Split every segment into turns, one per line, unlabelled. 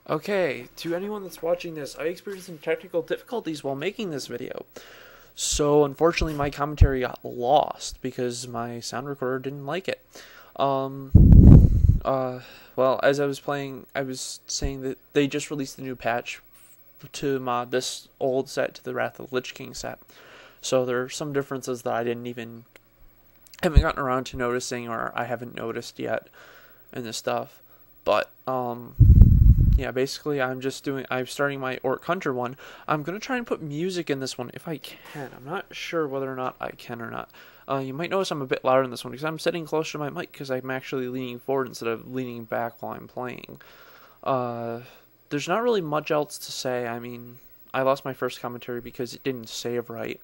Okay, to anyone that's watching this, I experienced some technical difficulties while making this video. So unfortunately my commentary got lost because my sound recorder didn't like it. Um uh well, as I was playing, I was saying that they just released a new patch to mod this old set to the Wrath of the Lich King set. So there are some differences that I haven't gotten around to noticing, or I haven't noticed yet in this stuff. But yeah, basically I'm starting my Orc Hunter one. I'm going to try and put music in this one if I can. I'm not sure whether or not I can or not. You might notice I'm a bit louder in this one because I'm sitting closer to my mic because I'm actually leaning forward instead of leaning back while I'm playing. Uh, there's not really much else to say. I mean, I lost my first commentary because it didn't save right.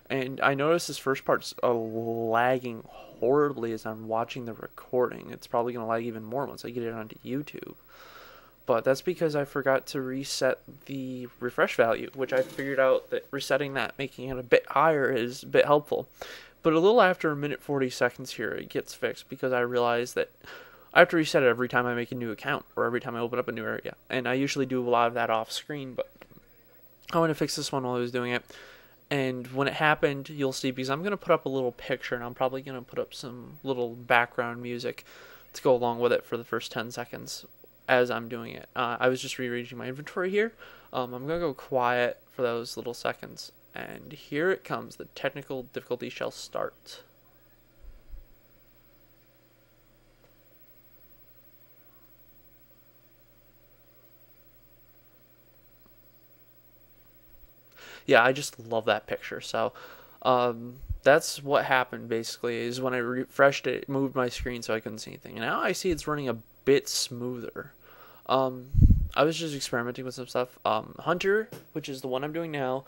And I noticed this first part's lagging horribly as I'm watching the recording. It's probably going to lag even more once I get it onto YouTube. But that's because I forgot to reset the refresh value, which I figured out that resetting that, making it a bit higher, is a bit helpful. But a little after a minute 40 seconds here, it gets fixed because I realized that I have to reset it every time I make a new account or every time I open up a new area. And I usually do a lot of that off screen, but I want to fix this one while I was doing it. And when it happened, you'll see, because I'm going to put up a little picture and I'm probably going to put up some little background music to go along with it for the first 10 seconds as I'm doing it. I was just rearranging my inventory here. I'm going to go quiet for those little seconds. And here it comes. The technical difficulty shall start. Yeah, I just love that picture. So that's what happened basically, is when I refreshed it, it moved my screen so I couldn't see anything. And now I see it's running a bit smoother. Um, I was just experimenting with some stuff. Hunter, which is the one I'm doing now,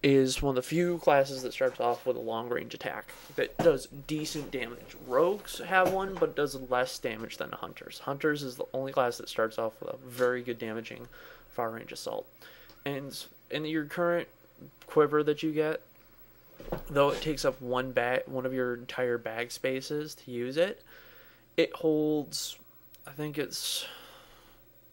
is one of the few classes that starts off with a long range attack that does decent damage. Rogues have one, but does less damage than Hunters. Hunters is the only class that starts off with a very good damaging far range assault. And in your current quiver that you get, though it takes up one of your entire bag spaces to use it, it holds, I think it's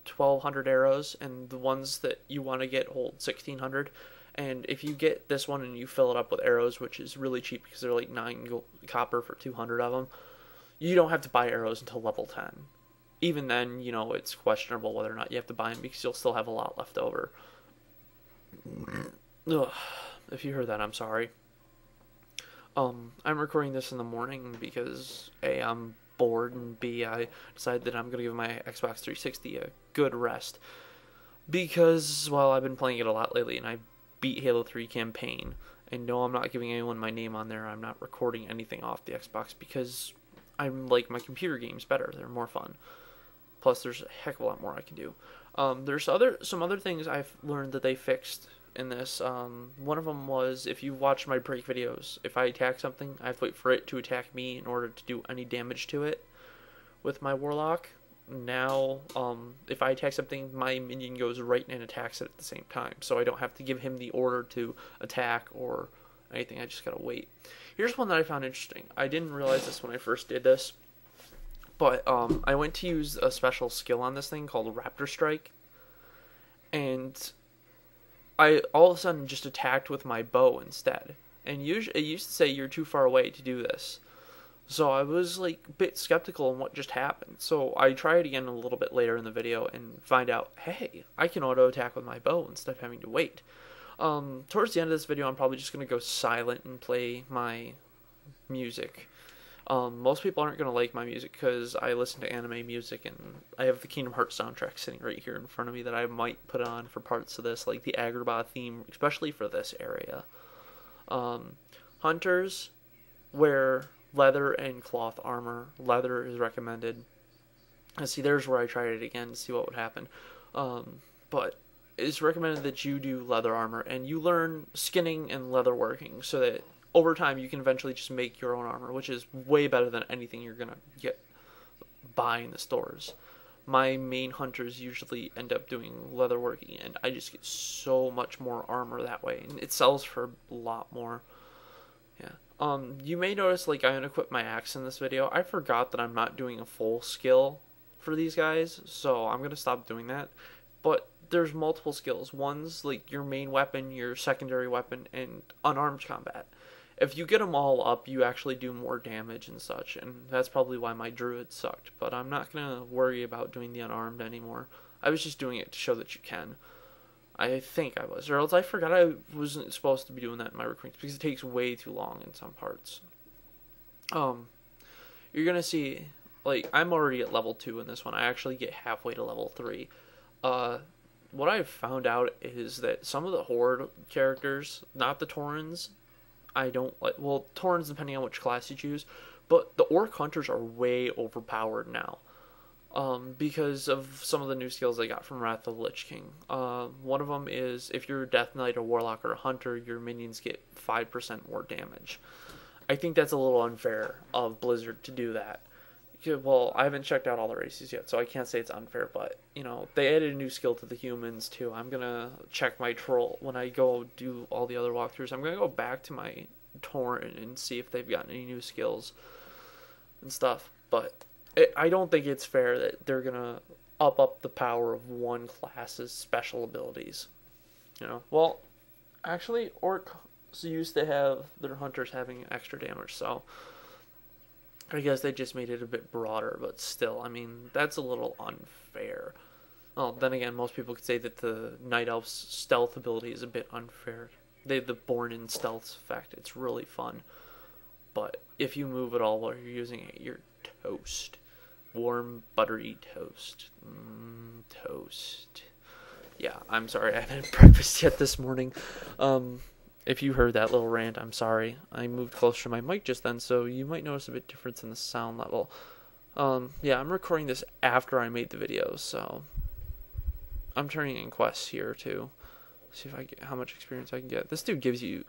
1,200 arrows, and the ones that you want to get hold 1,600. And if you get this one and you fill it up with arrows, which is really cheap because they're like 9 copper for 200 of them, you don't have to buy arrows until level 10. Even then, you know, it's questionable whether or not you have to buy them because you'll still have a lot left over. Ugh, if you heard that, I'm sorry. I'm recording this in the morning because A, I'm bored, and B, I decided that I'm going to give my Xbox 360 a good rest. Because, well, I've been playing it a lot lately, and I beat Halo 3 campaign. And no, I'm not giving anyone my name on there. I'm not recording anything off the Xbox because I'm like my computer games better. They're more fun. Plus, there's a heck of a lot more I can do. There's some other things I've learned that they fixed in this. One of them was, if you watch my break videos, if I attack something, I have to wait for it to attack me in order to do any damage to it with my Warlock. Now, if I attack something, my minion goes right and attacks it at the same time. So I don't have to give him the order to attack or anything. I just gotta wait. Here's one that I found interesting. I didn't realize this when I first did this, but I went to use a special skill on this thing called Raptor Strike, and I all of a sudden just attacked with my bow instead. And usually, it used to say you're too far away to do this. So I was like a bit skeptical on what just happened. So I tried again a little bit later in the video and find out, hey, I can auto attack with my bow instead of having to wait. Towards the end of this video, I'm probably just going to go silent and play my music. Most people aren't going to like my music because I listen to anime music, and I have the Kingdom Hearts soundtrack sitting right here in front of me that I might put on for parts of this, like the Agrabah theme, especially for this area. Hunters wear leather and cloth armor. Leather is recommended. And see, there's where I tried it again to see what would happen. But it's recommended that you do leather armor, and you learn skinning and leather working so that over time you can eventually just make your own armor, which is way better than anything you're gonna buy in the stores. My main hunters usually end up doing leather working, and I just get so much more armor that way, and it sells for a lot more. Yeah. You may notice, like, I unequipped my axe in this video. I forgot that I'm not doing a full skill for these guys, so I'm gonna stop doing that. but there's multiple skills. One's like your main weapon, your secondary weapon, and unarmed combat. If you get them all up, you actually do more damage and such, and that's probably why my druid sucked. But I'm not gonna worry about doing the unarmed anymore. I was just doing it to show that you can. I think I was, or else I forgot I wasn't supposed to be doing that in my recordings because it takes way too long in some parts. You're gonna see, like, I'm already at level 2 in this one. I actually get halfway to level 3. What I've found out is that some of the Horde characters, not the Taurens, I don't like. Well, Taurens depending on which class you choose, but the Orc Hunters are way overpowered now. Because of some of the new skills I got from Wrath of the Lich King. One of them is if you're a Death Knight, a Warlock, or a Hunter, your minions get 5% more damage. I think that's a little unfair of Blizzard to do that. Well, I haven't checked out all the races yet, so I can't say it's unfair, but, you know, they added a new skill to the humans, too. I'm gonna check my troll when I go do all the other walkthroughs. I'm gonna go back to my Tauren and see if they've gotten any new skills and stuff, but I don't think it's fair that they're gonna up the power of one class's special abilities. You know, well, actually, Orcs used to have their hunters having extra damage, so I guess they just made it a bit broader. But still, I mean, that's a little unfair. Well, then again, most people could say that the Night Elf's stealth ability is a bit unfair. They have the Born in Stealth effect. It's really fun, but if you move at all while you're using it, you're toast. Warm, buttery toast. Toast. Yeah, I'm sorry, I haven't had breakfast yet this morning. If you heard that little rant, I'm sorry. I moved closer to my mic just then, so you might notice a bit difference in the sound level. Yeah, I'm recording this after I made the video, so I'm turning in quests here, too. See if I get how much experience I can get. This dude gives you...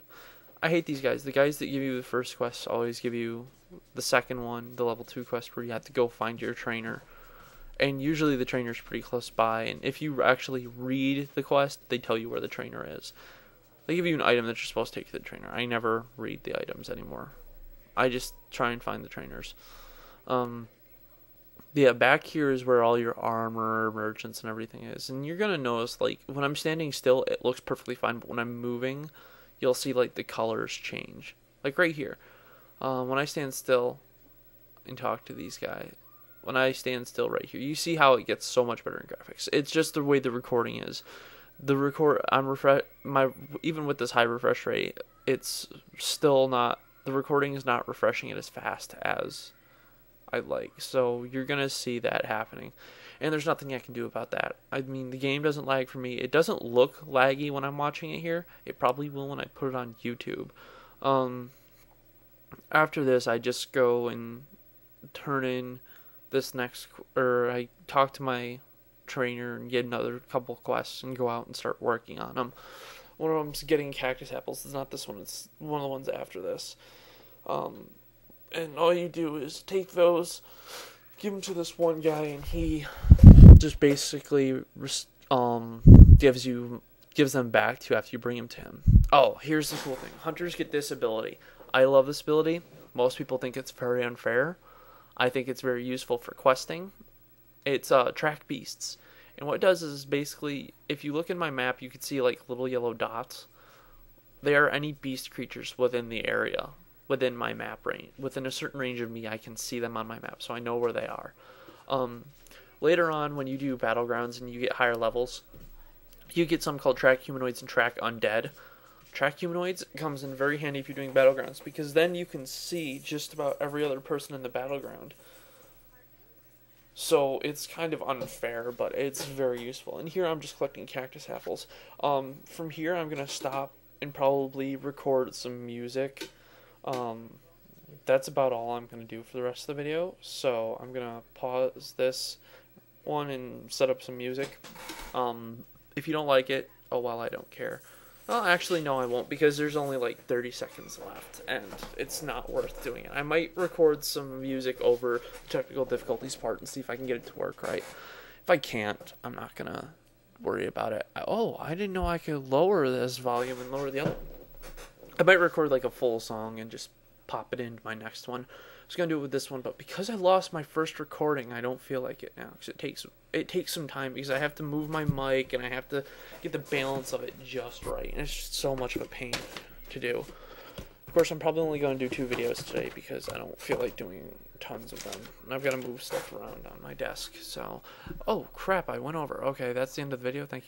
I hate these guys. The guys that give you the first quest always give you the second one, the level 2 quest, where you have to go find your trainer. And usually the trainer's pretty close by, and if you actually read the quest, they tell you where the trainer is. They give you an item that you're supposed to take to the trainer. I never read the items anymore. I just try and find the trainers. Yeah, back here is where all your armor, merchants, and everything is. And you're going to notice, like, when I'm standing still, it looks perfectly fine, but when I'm moving, you'll see, like, the colors change. Like, right here. When I stand still and talk to these guys, when I stand still right here, you see how it gets so much better in graphics. It's just the way the recording is. Even with this high refresh rate, it's still not, the recording is not refreshing it as fast as I like. So you're going to see that happening. And there's nothing I can do about that. I mean, the game doesn't lag for me. It doesn't look laggy when I'm watching it here. It probably will when I put it on YouTube. After this, I just go and turn in this I talk to my trainer and get another couple quests and go out and start working on them. One of them's getting cactus apples. It's not this one. It's one of the ones after this. And all you do is take those, give them to this one guy, and he just basically gives them back to you after you bring them to him. Oh, here's the cool thing. Hunters get this ability. I love this ability. Most people think it's very unfair. I think it's very useful for questing. It's track beasts. And what it does is basically, if you look in my map, you can see like little yellow dots. They are any beast creatures within the area, within my map range. Within a certain range of me, I can see them on my map, so I know where they are. Later on, when you do Battlegrounds and you get higher levels, you get something called Track Humanoids and Track Undead. Track Humanoids comes in very handy if you're doing Battlegrounds, because then you can see just about every other person in the battleground. So it's kind of unfair, but it's very useful. And here I'm just collecting cactus apples. From here I'm going to stop and probably record some music. That's about all I'm going to do for the rest of the video. So I'm going to pause this one and set up some music. If you don't like it, oh well, I don't care. Well, actually, no, I won't, because there's only like 30 seconds left, and it's not worth doing it. I might record some music over the technical difficulties part and see if I can get it to work right. If I can't, I'm not going to worry about it. I didn't know I could lower this volume and lower the other. I might record like a full song and just pop it into my next one. I was going to do it with this one, but because I lost my first recording, I don't feel like it now, because it takes it takes some time because I have to move my mic and I have to get the balance of it just right, and it's just so much of a pain to do. Of course, I'm probably only going to do 2 videos today because I don't feel like doing tons of them. And I've got to move stuff around on my desk. So, oh crap, I went over. Okay, that's the end of the video. Thank you.